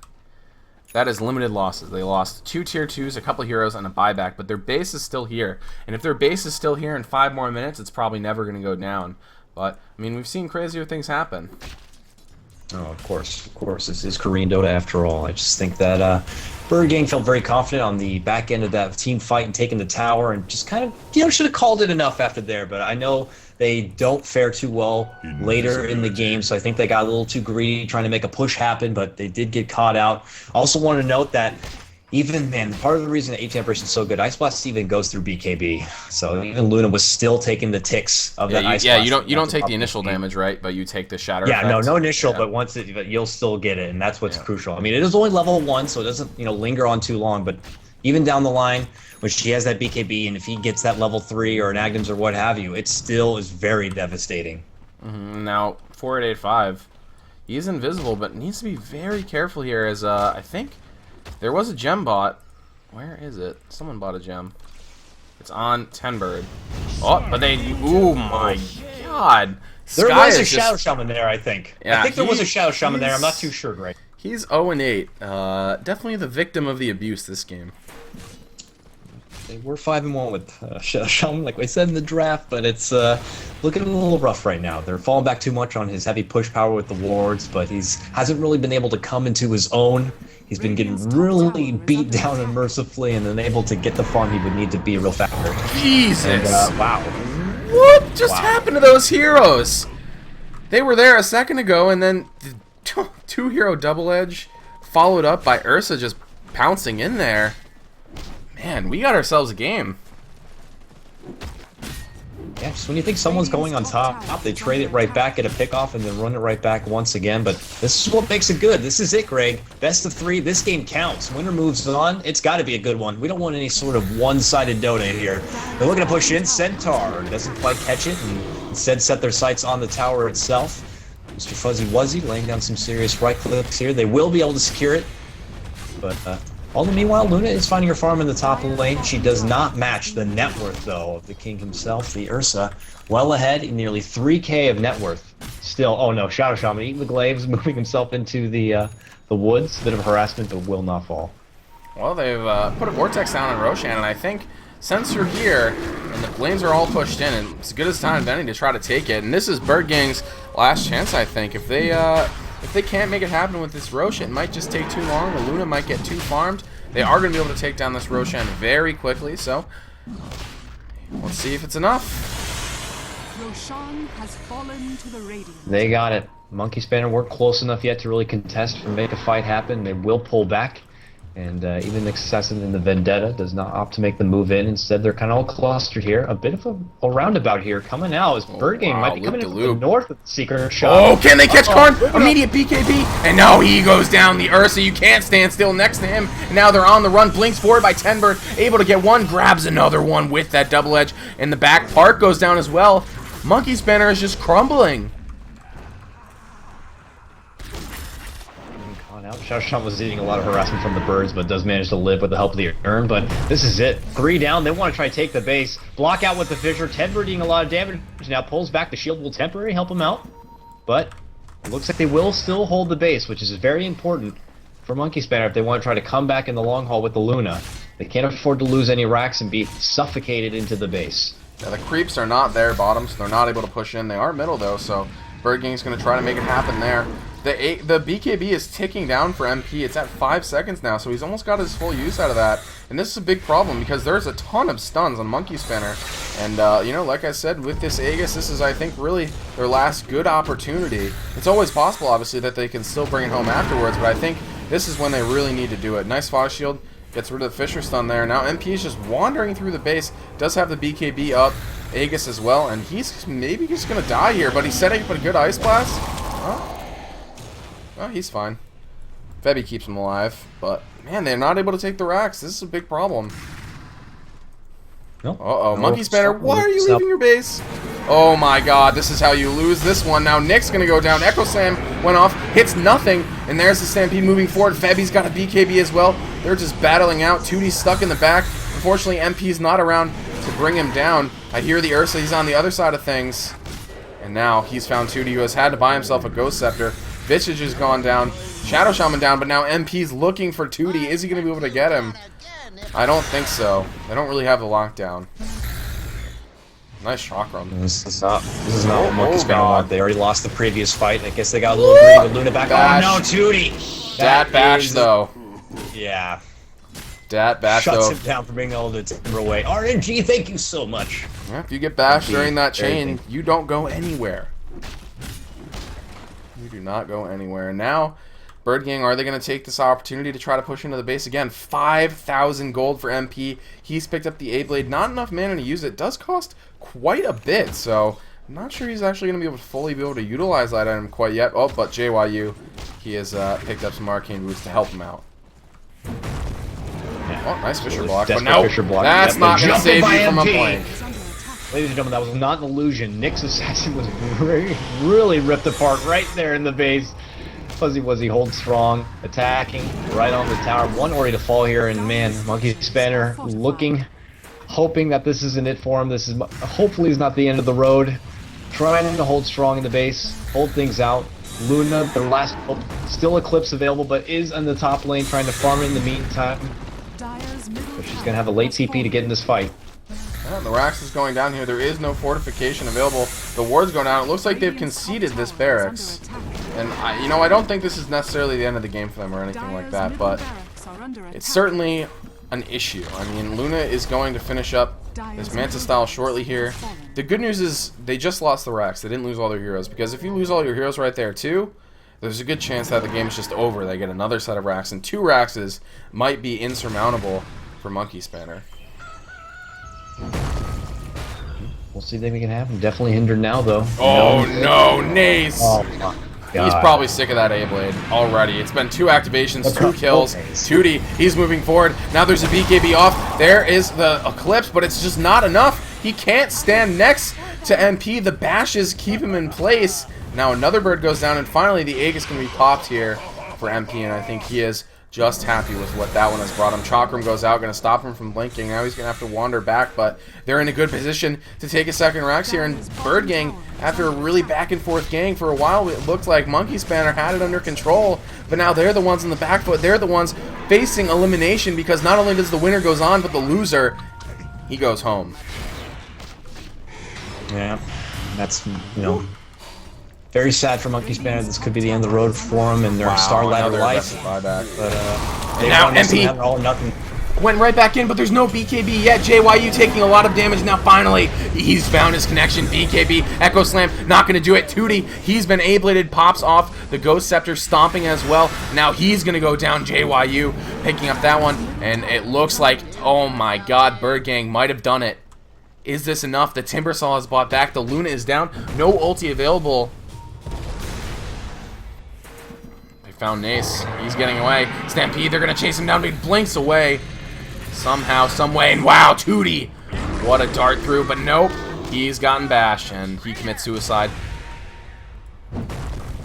that is limited losses. They lost 2 tier 2s, a couple heroes, and a buyback, but their base is still here. And if their base is still here in 5 more minutes, it's probably never going to go down. But, I mean, we've seen crazier things happen. Oh, of course. This is Korean Dota after all. I just think that Birdgang felt very confident on the back end of that team fight and taking the tower, and just kind of, should have called it enough after there. But I know they don't fare too well later in the game, so I think they got a little too greedy trying to make a push happen, but they did get caught out. I also want to note that even, man, part of the reason that AT Operation is so good, Ice Blast even goes through BKB. So even Luna was still taking the ticks of that Ice Blast. Yeah, you don't take the initial damage, right? But you take the shatter effect. No initial, yeah. But once you'll still get it, and that's what's crucial. I mean, it is only level 1, so it doesn't, linger on too long, but even down the line, when she has that BKB, and if he gets that level 3 or an Agnes or what have you, it still is very devastating. Now, 4885, he's invisible, but needs to be very careful here, as I think there was a gem bot. Where is it? Someone bought a gem. It's on Tenbird. Oh, but they... Oh my god. There was a Shadow Shaman there, I think. Yeah, I think there was a Shadow Shaman there. I'm not too sure, Greg. He's 0-8. Definitely the victim of the abuse this game. They were 5-1 with Shadow Shaman, like we said in the draft, but it's looking a little rough right now. They're falling back too much on his heavy push power with the wards, but hasn't really been able to come into his own. He's been getting really beat down unmercifully, and then able to get the farm he would need to be a real factor. Jesus! And, wow. What just happened to those heroes? They were there a second ago, and then the 2-hero double edge followed up by Ursa just pouncing in there. Man, we got ourselves a game. Yeah, just when you think someone's going on top, they trade it right back at a pickoff and then run it right back once again. But this is what makes it good. This is it, Greg. Best of 3. This game counts. Winner moves on. It's got to be a good one. We don't want any sort of one-sided Dota here. They're looking to push in. Centaur doesn't quite catch it, and instead set their sights on the tower itself. Mr. Fuzzy Wuzzy laying down some serious right clicks here. They will be able to secure it. But all the meanwhile, Luna is finding her farm in the top of the lane. She does not match the net worth, though, of the king himself, the Ursa. Well ahead in nearly 3K of net worth. Still, oh no, Shadow Shaman eating the glaives, moving himself into the woods. A bit of harassment, but will not fall. Well, they've put a Vortex down on Roshan, and I think since you're here, and the lanes are all pushed in, and it's as good as time Benny to try to take it. And this is Birdgang's last chance, I think. If they can't make it happen with this Roshan, it might just take too long. The Luna might get too farmed. They are going to be able to take down this Roshan very quickly, so let's see if it's enough. Roshan has fallen to the Radiant. They got it. Monkey Spanner weren't close enough yet to really contest or make a fight happen. They will pull back. And even Excessive in the Vendetta does not opt to make the move in. Instead, they're kind of all clustered here. A bit of a roundabout here coming out as Birdgang might be coming in from the north of the Secret Shot. Oh, can they catch Karn? Immediate BKB. And now he goes down the Ursa. You can't stand still next to him. And now they're on the run. Blinks forward by Tenbird. Able to get one. Grabs another one with that double edge. In the back, Park goes down as well. Monkey Spanner is just crumbling. Shadow Shot was eating a lot of harassment from the birds, but does manage to live with the help of the urn. But this is it. 3 down. They want to try to take the base. Block out with the Fissure. Tedbird eating a lot of damage. Now pulls back. The shield will temporarily help him out. But it looks like they will still hold the base, which is very important for Monkey Spanner if they want to try to come back in the long haul with the Luna. They can't afford to lose any racks and be suffocated into the base. Yeah, the creeps are not there bottom, so they're not able to push in. They are middle, though, so Birdgang's going to try to make it happen there. The BKB is ticking down for MP. It's at 5 seconds now, so he's almost got his full use out of that. And this is a big problem because there's a ton of stuns on Monkey Spanner. And, you know, like I said, with this Aegis, this is, I think, really their last good opportunity. It's always possible, obviously, that they can still bring it home afterwards, but I think this is when they really need to do it. Nice Fog Shield. Gets rid of the Fissure stun there. Now MP is just wandering through the base. Does have the BKB up. Aegis as well. And he's maybe just going to die here, but he's setting up a good Ice Blast. Oh, he's fine. Febby keeps him alive, but man, they're not able to take the racks. This is a big problem. Nope. Uh-oh, Monkey Spanner, why are you leaving your base? Oh my god, this is how you lose this one. Now Nick's gonna go down. Echo Slam went off, hits nothing, and there's the Stampede moving forward. Febby's got a BKB as well. They're just battling out. 2D's stuck in the back. Unfortunately, MP's not around to bring him down. I hear the Ursa, he's on the other side of things. And now he's found 2D, who has had to buy himself a Ghost Scepter. Visage has gone down. Shadow Shaman down, but now MP's looking for 2D. Is he going to be able to get him? I don't think so. They don't really have the lockdown. Nice Chakram. This is not what Monkey Spanner want. They already lost the previous fight. I guess they got a little greedy with Luna back. Bash. Oh no, 2D! Dat bash, though. Yeah. Dat bash, Shuts though. him down for being able to timber away. RNG, thank you so much. Yeah, if you get bashed during that chain, you don't go anywhere. You do not go anywhere. And now, Birdgang, are they going to take this opportunity to try to push into the base again? 5,000 gold for MP. He's picked up the A-Blade. Not enough mana to use it. Does cost quite a bit, so I'm not sure he's actually going to be able to fully utilize that item quite yet. Oh, but JYU, he has picked up some Arcane Boots to help him out. Oh, nice Fissure block. But no, that's not going to save you from a blink. Ladies and gentlemen, that was not an illusion. Nick's assassin was really ripped apart right there in the base. Fuzzy Wuzzy holds strong, attacking right on the tower. One Ori to fall here, and man, Monkey Spanner looking, hoping that this isn't it for him. This is hopefully is not the end of the road. Trying to hold strong in the base, hold things out. Luna, their last hope, still Eclipse available, but is in the top lane trying to farm it in the meantime. But she's gonna have a late TP to get in this fight. Yeah, the Rax is going down here. There is no fortification available. The ward's going down. It looks like they've conceded this barracks. And, I don't think this is necessarily the end of the game for them or anything like that, but it's certainly an issue. I mean, Luna is going to finish up this Manta style shortly here. The good news is they just lost the Rax. They didn't lose all their heroes, because if you lose all your heroes right there too, there's a good chance that the game is just over. They get another set of Rax, and 2 Raxes might be insurmountable for Monkey Spanner. We'll see if they can have him. Definitely hindered now, though. Oh no, Nace! Oh my God. He's probably sick of that A-Blade already. It's been 2 activations, 2 kills. 2D, he's moving forward. Now there's a BKB off. There is the Eclipse, but it's just not enough. He can't stand next to MP. The bashes keep him in place. Now another bird goes down, and finally the Aegis can be popped here for MP, and I think he is just happy with what that one has brought him. Chakram goes out, going to stop him from blinking. Now he's going to have to wander back, but they're in a good position to take a second Rax here. And Birdgang, after a really back and forth gang for a while, it looked like Monkey Spanner had it under control, but now they're the ones in the back foot. They're the ones facing elimination, because not only does the winner goes on, but the loser, he goes home. Yeah, that's, very sad for Monkey Spanner. This could be the end of the road for them and their Starladder life. But now MP all nothing. Went right back in, but there's no BKB yet. JYU taking a lot of damage. Now finally, he's found his connection. BKB, Echo Slam, not going to do it. 2D, he's been A-bladed, pops off. The Ghost Scepter stomping as well. Now he's going to go down. JYU picking up that one, and it looks like, oh my god, Birdgang might have done it. Is this enough? The Timbersaw is bought back. The Luna is down. No ulti available. Found Nace. He's getting away. Stampede, they're going to chase him down, but he blinks away. Somehow, some way, and wow, 2D. What a dart through, but nope. He's gotten bashed, and he commits suicide.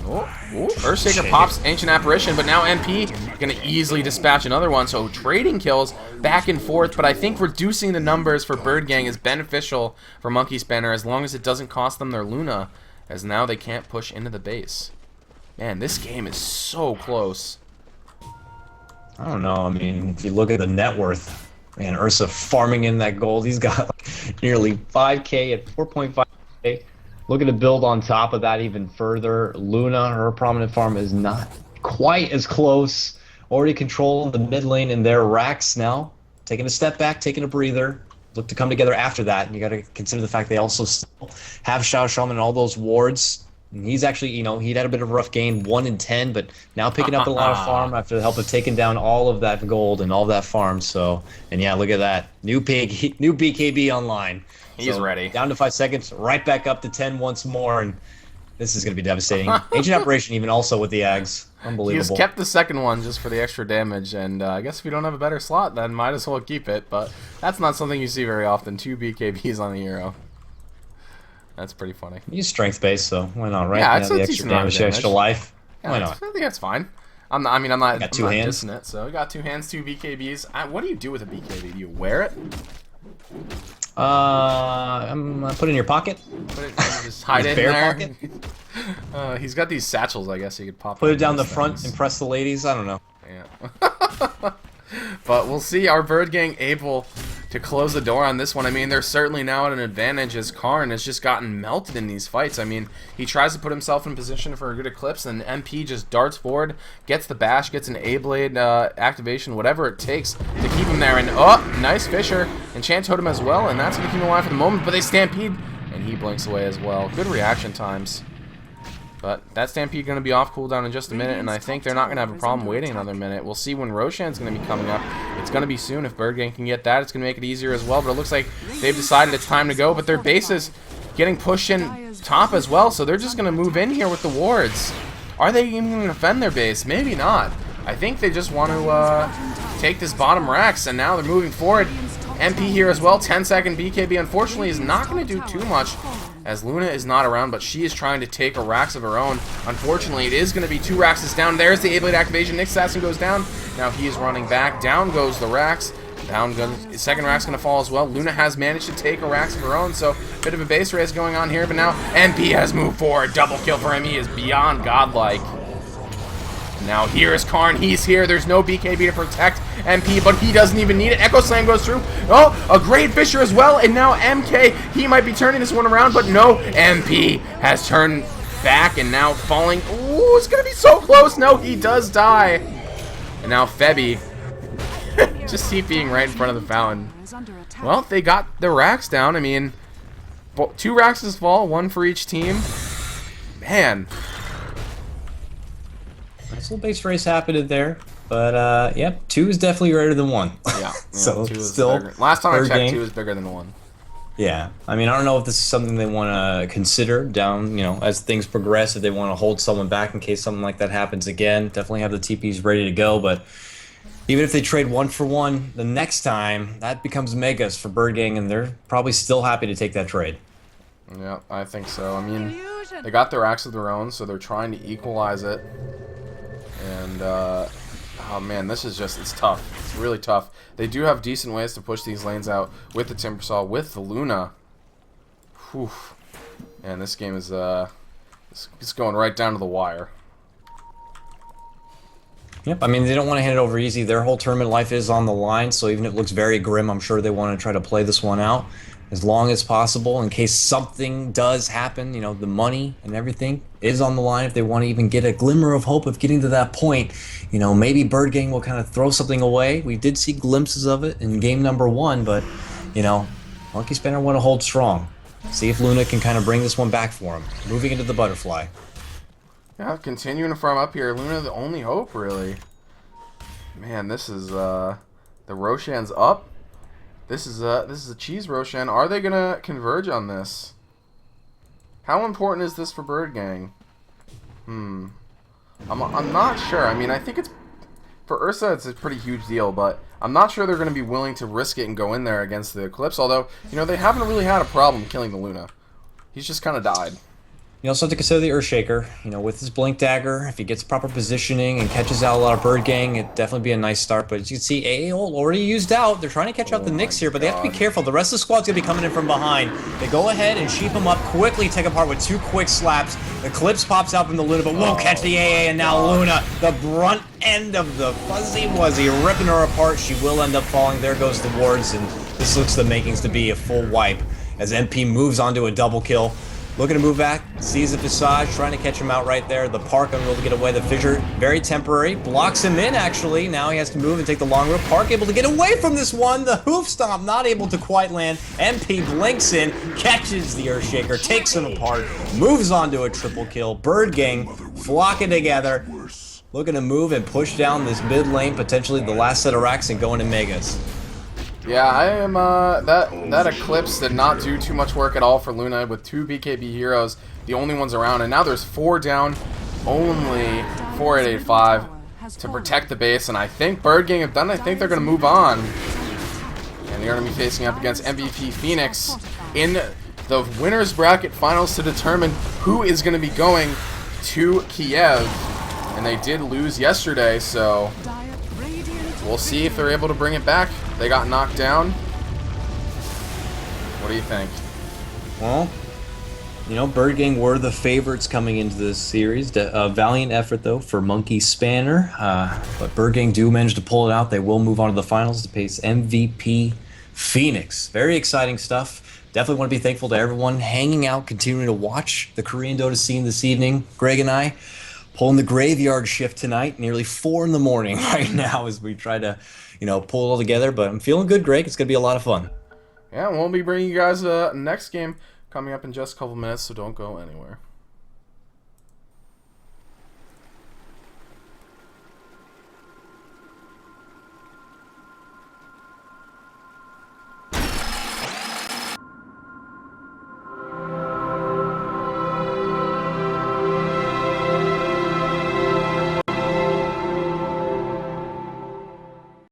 Earthshaker pops Ancient Apparition, but now MP going to easily dispatch another one. So trading kills back and forth, but I think reducing the numbers for Birdgang is beneficial for Monkey Spanner as long as it doesn't cost them their Luna, as now they can't push into the base. Man, this game is so close. I don't know. I mean, if you look at the net worth, man, Ursa farming in that gold. He's got like nearly 5K at 4.5K. Looking to build on top of that even further. Luna, her prominent farm, is not quite as close. Already controlling the mid lane in their racks now. Taking a step back, taking a breather. Look to come together after that. And you got to consider the fact they also still have Shao Shaman and all those wards. And he's actually, you know, he'd had a bit of a rough game, 1 in 10, but now picking up a lot of farm after the help of taking down all of that gold and all that farm. So, and yeah, look at that. New BKB online. He's ready. Down to 5 seconds, right back up to 10 once more, and this is going to be devastating. Ancient Operation even also with the Ags. Unbelievable. He just kept the second one just for the extra damage, and I guess if you don't have a better slot, then might as well keep it, but that's not something you see very often. 2 BKBs on the hero. That's pretty funny. He's strength based, so why not, right? Yeah, it's the a extra damage, extra life. Yeah, why not? I think that's fine. I'm not Got two hands. dissing it, so we got 2 hands, 2 BKBs. What do you do with a BKB? Do you wear it? Put it in your pocket. Put it, just hide it in there. He's got these satchels, I guess you could pop. Put it down the front, impress the ladies. I don't know. Yeah. But we'll see. Our Birdgang able to close the door on this one. I mean, they're certainly now at an advantage as Karn has just gotten melted in these fights. I mean, he tries to put himself in position for a good eclipse, and MP just darts forward, gets the bash, gets an A-Blade activation, whatever it takes to keep him there. And, oh, nice Fisher. Enchant Totem as well, and that's going to keep him alive for the moment, but they Stampede, and he blinks away as well. Good reaction times. But that Stampede going to be off cooldown in just a minute, and I think they're not going to have a problem waiting another minute. We'll see when Roshan's going to be coming up. It's going to be soon. If Birdgang can get that, it's going to make it easier as well. But it looks like they've decided it's time to go. But their base is getting pushed in top as well, so they're just going to move in here with the wards. Are they even going to defend their base? Maybe not. I think they just want to take this bottom racks, and now they're moving forward. MP here as well. 10-second BKB, unfortunately, is not going to do too much, as Luna is not around, but she is trying to take a Rax of her own. Unfortunately, it is going to be 2 Raxes down. There's the A-Blade activation. Nick Assassin goes down. Now he is running back. Down goes the Rax. Down goes... Second Rax going to fall as well. Luna has managed to take a Rax of her own, so bit of a base race going on here, but now MP has moved forward. Double kill for him. He is beyond godlike. Now here is Karn. He's here. There's no BKB to protect MP, but he doesn't even need it. Echo Slam goes through. Oh, a great Fisher as well. And now MK, he might be turning this one around, but no. MP has turned back and now falling. Ooh, it's going to be so close. No, he does die. And now Febby just TPing right in front of the fountain. Well, they got the racks down. I mean, 2 racks fall, 1 for each team. Man. Nice little base race happened there, but yep, 2 is definitely greater than 1. Yeah, so 2 is still bigger. Last time I checked, game. 2 is bigger than 1. Yeah, I mean, I don't know if this is something they want to consider down, you know, as things progress. If they want to hold someone back in case something like that happens again, definitely have the TPs ready to go. But even if they trade 1 for 1 the next time, that becomes megas for Birdgang, and they're probably still happy to take that trade. Yeah, I think so. I mean, they got their axe of their own, so they're trying to equalize it. And, oh man, this is just, it's tough. It's really tough. They do have decent ways to push these lanes out with the Timbersaw, with the Luna. Whew. And this game is, it's going right down to the wire. Yep, I mean, they don't want to hand it over easy. Their whole tournament life is on the line, so even if it looks very grim, I'm sure they want to try to play this one out as long as possible in case something does happen. You know, the money and everything is on the line. If they want to even get a glimmer of hope of getting to that point, you know, maybe Birdgang will kind of throw something away. We did see glimpses of it in game number 1, but, you know, Monkey Spanner want to hold strong. See if Luna can kind of bring this one back for him. Moving into the butterfly. Yeah, continuing from up here. Luna the only hope, really. Man, this is, the Roshan's up. This is a cheese Roshan. Are they gonna converge on this? How important is this for Birdgang? I'm not sure. I mean, I think it's for Ursa. It's a pretty huge deal, but I'm not sure they're gonna be willing to risk it and go in there against the Eclipse. Although, you know, they haven't really had a problem killing the Luna. He's just kind of died. You also have to consider the Earthshaker. You know, with his Blink Dagger, if he gets proper positioning and catches out a lot of Birdgang, it'd definitely be a nice start. But as you can see, AAO already used out. They're trying to catch out the Knicks here, but they have to be careful. The rest of the squad's going to be coming in from behind. They go ahead and sheep him up, quickly take apart with 2 quick slaps. The Clips pops out from the Luna, but won't catch the AA, and now Luna, the brunt end of the Fuzzy Wuzzy, ripping her apart. She will end up falling. There goes the wards, and this looks the makings to be a full wipe as MP moves on to a double kill. Looking to move back, sees the Visage, trying to catch him out right there. The Park unable to get away. The Fissure, very temporary. Blocks him in, actually. Now he has to move and take the long route. Park able to get away from this one. The Hoof Stomp not able to quite land. MP blinks in, catches the Earthshaker, takes him apart, moves on to a triple kill. Birdgang flocking together. Looking to move and push down this mid lane, potentially the last set of racks and going to Megas. Yeah, I am, that Eclipse did not do too much work at all for Luna with 2 BKB heroes, the only ones around, and now there's 4 down, only 4885 to protect the base, and I think Birdgang have done. I think they're going to move on. And they're going to be facing up against MVP Phoenix in the winner's bracket finals to determine who is going to be going to Kiev. And they did lose yesterday, so we'll see if they're able to bring it back. They got knocked down. What do you think? Well, you know, Birdgang were the favorites coming into this series. A valiant effort, though, for Monkey Spanner. But Birdgang do manage to pull it out. They will move on to the finals to face MVP Phoenix. Very exciting stuff. Definitely want to be thankful to everyone hanging out, continuing to watch the Korean Dota scene this evening. Greg and I pulling the graveyard shift tonight, nearly 4 in the morning right now as we try to, you know, pull it all together. But I'm feeling good, Greg. It's going to be a lot of fun. Yeah, we'll be bringing you guys next game coming up in just a couple minutes, so don't go anywhere.